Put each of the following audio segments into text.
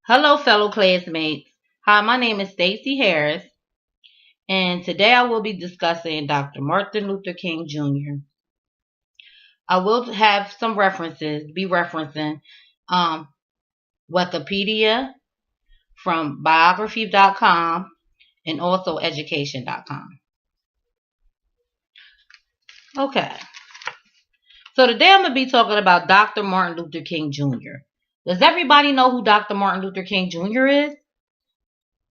Hello, fellow classmates. Hi, my name is Stacy Harris, and today I will be discussing Dr. Martin Luther King Jr. I will have some references, be referencing um, Wikipedia from biography.com and also education.com. Okay, so today I'm going to be talking about Dr. Martin Luther King Jr. Does everybody know who Dr. Martin Luther King Jr. is?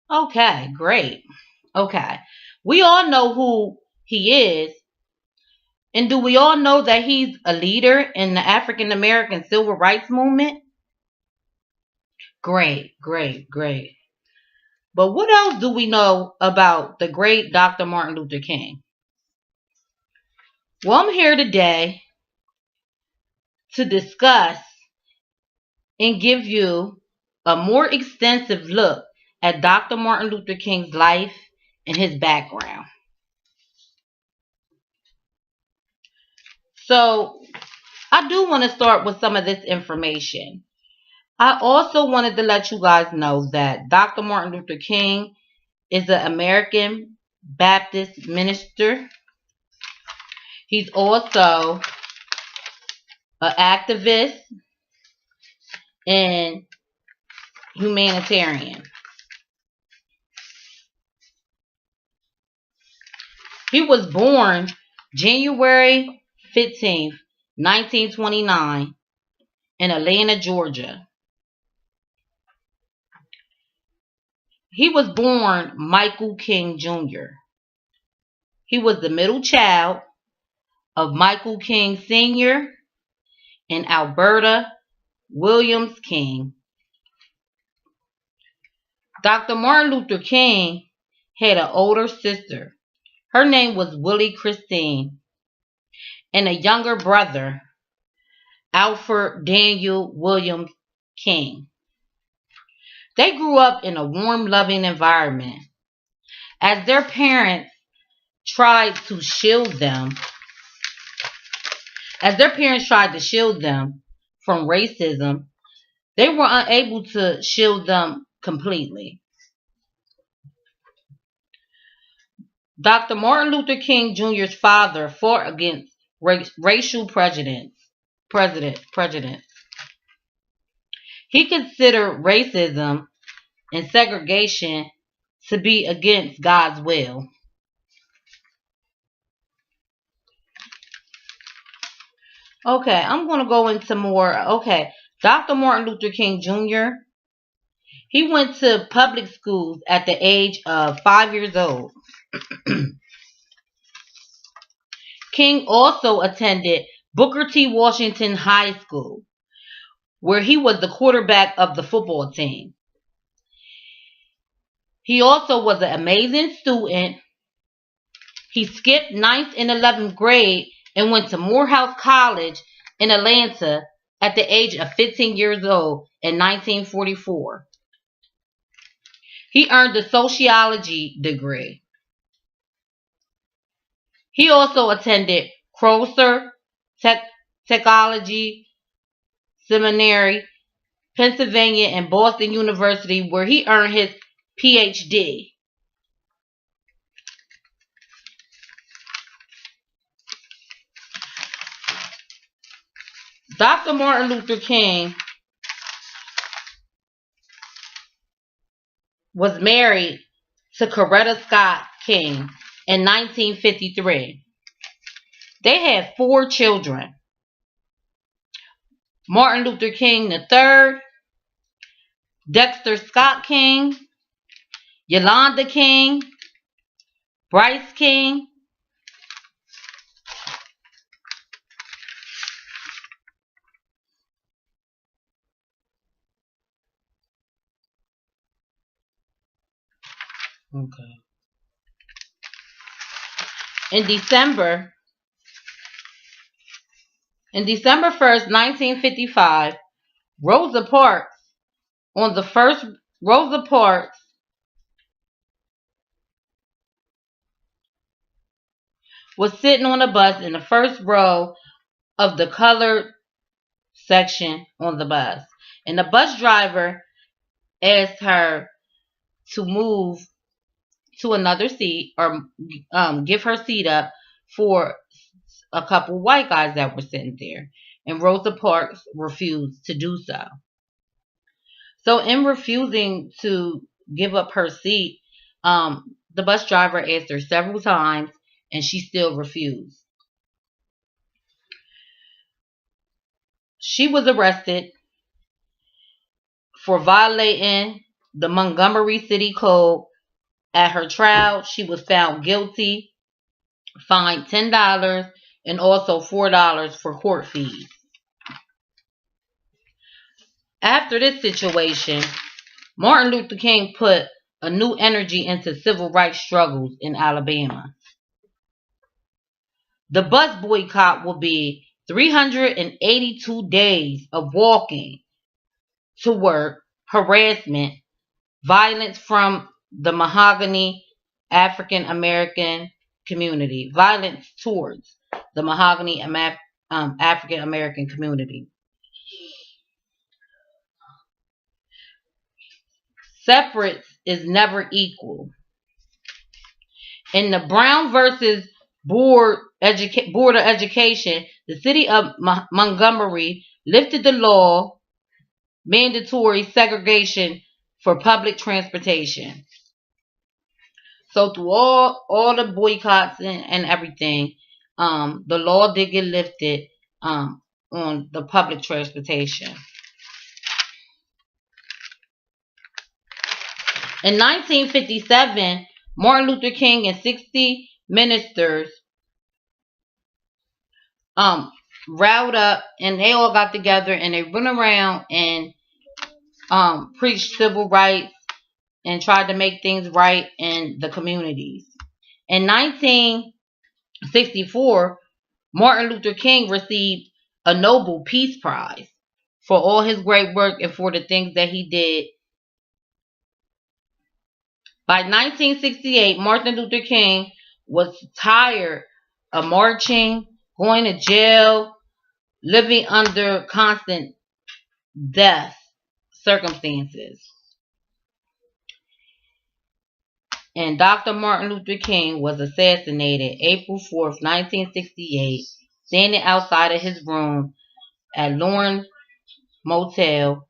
Okay, great. Okay, we all know who he is. And do we all know that he's a leader in the African American civil rights movement? Great, great, great. But what else do we know about the great Dr. Martin Luther King? Well, I'm here today to discuss and give you a more extensive look at Dr. Martin Luther King's life and his background. So, I do want to start with some of this information. I also wanted to let you guys know that Dr. Martin Luther King is an American Baptist minister. He's also an activist and humanitarian. He was born January 15th, 1929 in Atlanta, Georgia. He was born Michael King Jr. He was the middle child of Michael King Sr. and Alberta Williams King. Dr. Martin Luther King had an older sister. Her name was Willie Christine, and a younger brother, Alfred Daniel Williams King. They grew up in a warm, loving environment. As their parents tried to shield them, from racism, they were unable to shield them completely. Dr. Martin Luther King Jr.'s father fought against racial prejudice. He considered racism and segregation to be against God's will. Okay, I'm going to go into more. Okay, Dr. Martin Luther King Jr., he went to public schools at the age of 5 years old. King also attended Booker T. Washington High School, where he was the quarterback of the football team. He also was an amazing student. He skipped 9th and 11th grade and went to Morehouse College in Atlanta at the age of 15 years old in 1944. He earned a sociology degree. He also attended Crozer Theological Seminary, Pennsylvania, and Boston University, where he earned his PhD. Dr. Martin Luther King was married to Coretta Scott King in 1953. They had 4 children: Martin Luther King III, Dexter Scott King, Yolanda King, Bryce King, okay. In December 1st, 1955, Rosa Parks was sitting on a bus in the first row of the colored section on the bus. And the bus driver asked her to move to another seat or give her seat up for a couple white guys that were sitting there. And Rosa Parks refused to do so. So in refusing to give up her seat, the bus driver asked her several times and she still refused. She was arrested for violating the Montgomery City Code. At her trial, she was found guilty, fined $10, and also $4 for court fees. After this situation, Martin Luther King put a new energy into civil rights struggles in Alabama. The bus boycott will be 382 days of walking to work, harassment, violence from the Mahogany African American community, violence towards the Mahogany African American community. Separate is never equal. In the Brown versus Board of Education, the city of Montgomery lifted the law mandatory segregation for public transportation. So through all the boycotts and everything, the law did get lifted on the public transportation. In 1957, Martin Luther King and 60 ministers riled up, and they all got together and they went around and preached civil rights and tried to make things right in the communities. In 1964, Martin Luther King received a Nobel Peace Prize for all his great work and for the things that he did. By 1968, Martin Luther King was tired of marching, going to jail, living under constant death circumstances. And Dr. Martin Luther King was assassinated April 4th, 1968, standing outside of his room at Lawrence Motel.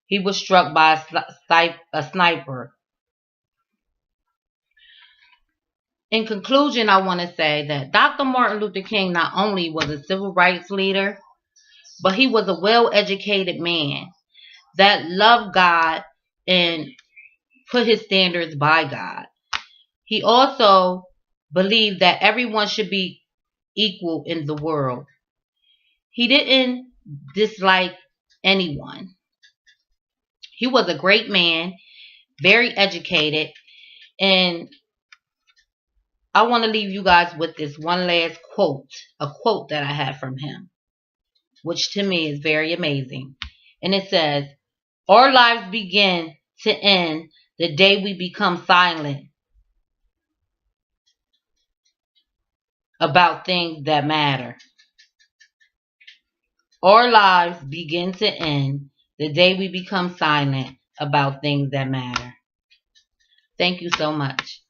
He was struck by a sniper. In conclusion, I want to say that Dr. Martin Luther King not only was a civil rights leader, but he was a well-educated man that loved God and put his standards by God. He also believed that everyone should be equal in the world. He didn't dislike anyone. He was a great man, very educated, and I want to leave you guys with this one last quote, a quote that I have from him, which to me is very amazing. And it says, "Our lives begin to end the day we become silent about things that matter." Our lives begin to end the day we become silent about things that matter. Thank you so much.